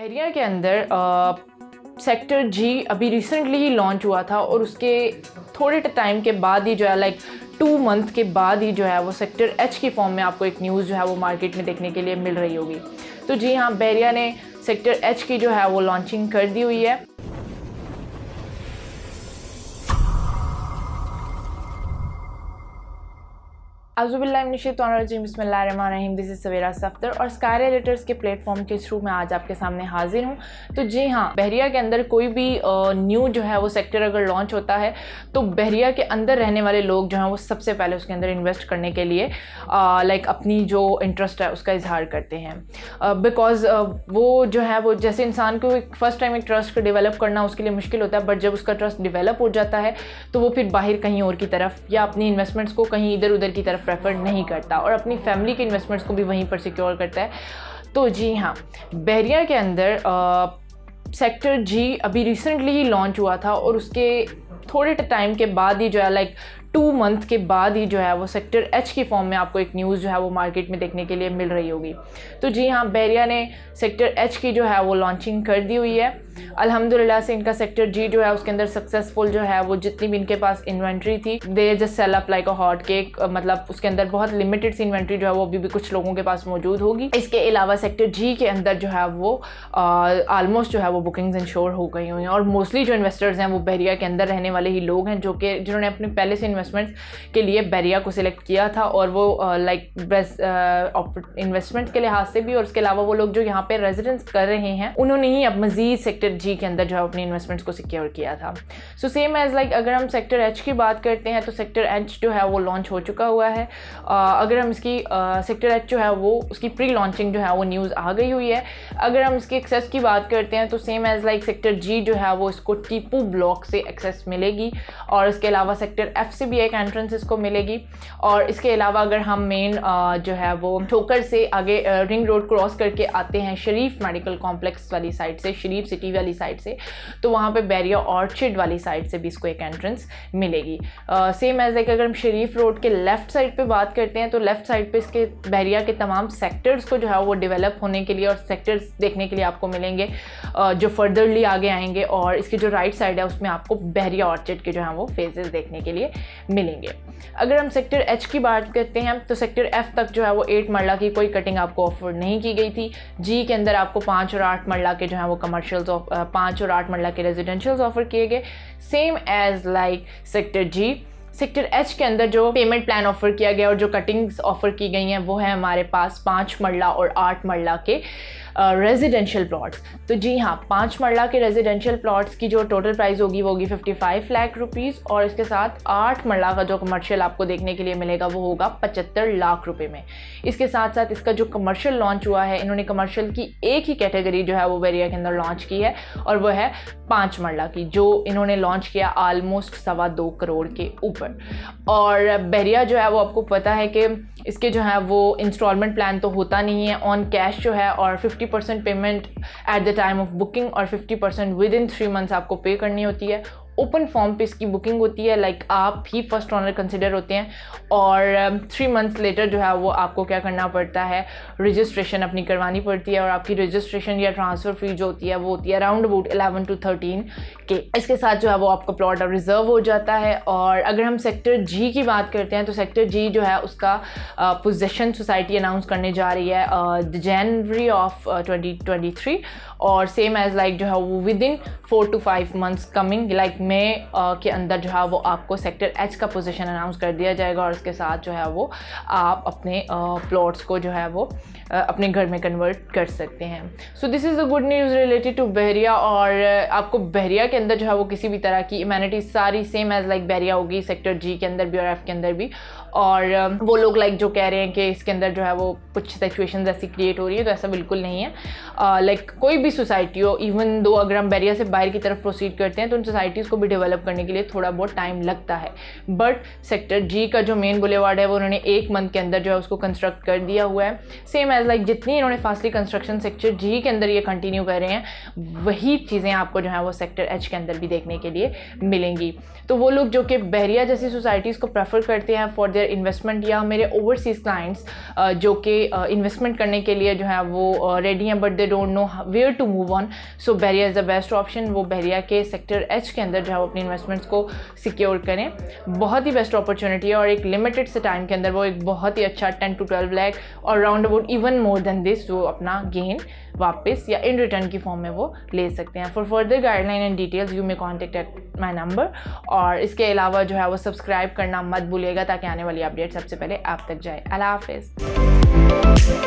बहरिया के अंदर सेक्टर जी अभी रिसेंटली ही लॉन्च हुआ था और उसके थोड़े टाइम के बाद ही जो है 2 मंथ के बाद ही जो है वो सेक्टर एच की फॉर्म में आपको एक न्यूज़ जो है वो मार्केट में देखने के लिए मिल रही होगी। तो जी हाँ, बहरिया ने सेक्टर एच की जो है वो लॉन्चिंग कर दी हुई है। बिस्मिल्लाहिर्रहमानिर्रहीम। दिस इज़ सवेरा सफ्तर और स्काई एडिटर्स के प्लेटफॉर्म के थ्रू मैं आज आपके सामने हाजिर हूँ। तो जी हाँ, बहरिया के अंदर कोई भी न्यू जो है वो सेक्टर अगर लॉन्च होता है तो बहरिया के अंदर रहने वाले लोग जो हैं वो सबसे पहले उसके अंदर इन्वेस्ट करने के लिए अपनी जो इंटरेस्ट है उसका इजहार करते हैं। बिकॉज वो जो है वो जैसे इंसान को फर्स्ट टाइम एक ट्रस्ट को डेवलप करना उसके लिए मुश्किल होता है, बट जब उसका ट्रस्ट डेवलप हो जाता है तो वो फिर बाहर कहीं और की तरफ या अपनी इन्वेस्टमेंट्स को कहीं इधर उधर की तरफ प्रेफर नहीं करता और अपनी फैमिली के इन्वेस्टमेंट्स को भी वहीं पर सिक्योर करता है। तो जी हाँ, बहरिया के अंदर सेक्टर जी अभी रिसेंटली ही लॉन्च हुआ था और उसके थोड़े टाइम के बाद ही जो है 2 मंथ के बाद ही जो है वो सेक्टर एच की फॉर्म में आपको एक न्यूज़ जो है वो मार्केट में देखने के लिए मिल रही होगी। तो जी हाँ, बहरिया ने सेक्टर एच की जो है वो लॉन्चिंग कर दी हुई है। अल्हम्दुलिल्लाह से इनका सेक्टर जी जो है उसके अंदर सक्सेसफुल जो है वो जितनी भी इनके पास इन्वेंट्री थी they just sell up like a hot cake. मतलब उसके अंदर बहुत लिमिटेड सी इन्वेंट्री जो है वो अभी भी कुछ लोगों के पास मौजूद होगी। इसके अलावा सेक्टर जी के अंदर जो है वो ऑलमोस्ट जो है वो बुकिंग्स इंश्योर हो गई हुई हैं और मोस्टली जो इन्वेस्टर्स हैं वो बहरिया के अंदर रहने वाले ही लोग हैं जिन्होंने अपने पहले से इन्वेस्टमेंट्स के लिए बहरिया को सिलेक्ट किया था और वो बेस्ट इन्वेस्टमेंट के लिहाज से भी और उसके अलावा वो लोग जो यहाँ पे रेजिडेंस कर रहे हैं उन्होंने ही अब मजीद सेक्टर जी के अंदर जो है अपनी इन्वेस्टमेंट्स को सिक्योर किया था। सो सेम एज अगर हम सेक्टर एच की बात करते हैं तो सेक्टर एच जो है वो लॉन्च हो चुका हुआ है। अगर हम इसकी सेक्टर एच जो है वो उसकी प्री लॉन्चिंग जो है वो न्यूज़ आ गई हुई है। अगर हम इसकी एक्सेस की बात करते हैं तो सेम एज सेक्टर जी जो है वो इसको टीपू ब्लॉक से एक्सेस मिलेगी और इसके अलावा सेक्टर एफ से भी एक एंट्रेंस इसको मिलेगी। और इसके अलावा अगर हम मेन जो है वो ठोकर से आगे रिंग रोड क्रॉस करके आते हैं शरीफ मेडिकल कॉम्प्लेक्स वाली साइड से, शरीफ सिटी वाली साइड से, तो वहाँ पे बहरिया ऑर्चिड वाली साइड से भी इसको एक एंट्रेंस मिलेगी। सेम एज अगर हम शरीफ रोड के लेफ़्ट साइड पे बात करते हैं तो लेफ़्ट साइड पे इसके बहरिया के तमाम सेक्टर्स को जो है वो डेवलप होने के लिए और सेक्टर्स देखने के लिए आपको मिलेंगे जो फर्दरली आगे आएंगे। और इसकी जो राइट साइड है उसमें आपको बहरिया ऑर्चिड के जो है वो फेजेस देखने के लिए मिलेंगे। अगर हम सेक्टर एच की बात करते हैं तो सेक्टर एफ तक जो है वो 8 मरला की कोई कटिंग आपको ऑफर नहीं की गई थी। जी के अंदर आपको 5 और 8 मरला के जो है वो कमर्शियल्स 5 और 8 मरला के रेजिडेंशियल्स ऑफर किए गए। सेम एज सेक्टर जी। सेक्टर एच के अंदर जो पेमेंट प्लान ऑफर किया गया और जो कटिंग्स ऑफर की गई हैं वो है हमारे पास 5 मरला और 8 मरला के रेजिडेंशियल प्लॉट्स। तो जी हाँ, 5 मरला के रेजिडेंशियल प्लॉट्स की जो टोटल प्राइस होगी वो होगी 55 लाख रुपीज़ और इसके साथ 8 मरला का जो कमर्शियल आपको देखने के लिए मिलेगा वो होगा 75 लाख रुपए में। इसके साथ साथ इसका जो कमर्शियल लॉन्च हुआ है, इन्होंने कमर्शियल की एक ही कैटेगरी जो है वो बहरिया के अंदर लॉन्च की है और वो है 5 मरला की, जो इन्होंने लॉन्च किया ऑलमोस्ट 2.25 करोड़ के ऊपर। और बहरिया जो है वो आपको पता है कि इसके जो है वो इंस्टॉलमेंट प्लान तो होता नहीं है, ऑन कैश जो है और 50% payment at the time of booking और 50% विद इन 3 मंथ्स आपको पे करनी होती है। ओपन फॉर्म पे इसकी बुकिंग होती है, आप ही फर्स्ट ऑनर कंसिडर होते हैं और 3 मंथ्स लेटर जो है वो आपको क्या करना पड़ता है, रजिस्ट्रेशन अपनी करवानी पड़ती है और आपकी रजिस्ट्रेशन या ट्रांसफ़र फी जो होती है वो होती है अराउंड अबाउट 11 to 13 के। इसके साथ जो है वो आपका प्लॉट रिजर्व हो जाता है। और अगर हम सेक्टर जी की बात करते हैं तो सेक्टर जी जो है उसका पोजेशन सोसाइटी अनाउंस करने जा रही है जनवरी ऑफ 2023 और सेम एज जो है वो within 4 to 5 months coming May के अंदर जो है वो आपको सेक्टर एच का पोजीशन अनाउंस कर दिया जाएगा और इसके साथ जो है वो आप अपने प्लॉट्स को जो है वो अपने घर में कन्वर्ट कर सकते हैं। So this is a good news related to Bahria. और आपको बहरिया के अंदर जो है वो किसी भी तरह की इम्यूनिटीज सारी सेम एज बहरिया होगी सेक्टर जी के अंदर भी और एफ के अंदर भी। और वो लोग जो कह रहे हैं कि इसके अंदर जो है वो कुछ सिचुएशंस ऐसी क्रिएट हो रही है, तो ऐसा बिल्कुल नहीं है। कोई भी सोसाइटी हो, इवन दो अगर हम बहरिया से बाहर की तरफ प्रोसीड करते हैं तो उन सोसाइटीज़ को भी डेवलप करने के लिए थोड़ा बहुत टाइम लगता है। बट सेक्टर जी का जो मेन बुलेवार्ड है वो उन्होंने 1 मंथ के अंदर जो है उसको कंस्ट्रक्ट कर दिया हुआ है। सेम एज लाइक जितनी इन्होंने फास्टली कंस्ट्रक्शन सेक्टर जी के अंदर ये कंटिन्यू कर रहे हैं, वही चीज़ें आपको जो है वो सेक्टर एच के अंदर भी देखने के लिए मिलेंगी। तो वो लोग जो कि बहरिया जैसी सोसाइटीज़ को प्रेफर करते हैं फॉर देयर इन्वेस्टमेंट, या मेरे ओवरसीज़ क्लाइंट्स जो कि इन्वेस्टमेंट करने के लिए जो है वो रेडी हैं but they don't know where to move on, so Bahria is the best option. वो बहरिया के सेक्टर एच के अंदर जो है वो अपनी इन्वेस्टमेंट्स को सिक्योर करें। बहुत ही बेस्ट अपॉर्चुनिटी है और एक लिमिटेड से टाइम के अंदर वो एक बहुत ही अच्छा 10 to 12 लाख और round about even more than this जो अपना गेन वापस या इन रिटर्न की फॉर्म में वो ले सकते हैं। For further guideline and details you may contact at my number. और इसके अलावा जो है वो सब्सक्राइब करना मत भूलिएगा ताकि आने वाली अपडेट सबसे पहले आप तक जाए। अल्लाह हाफिज़।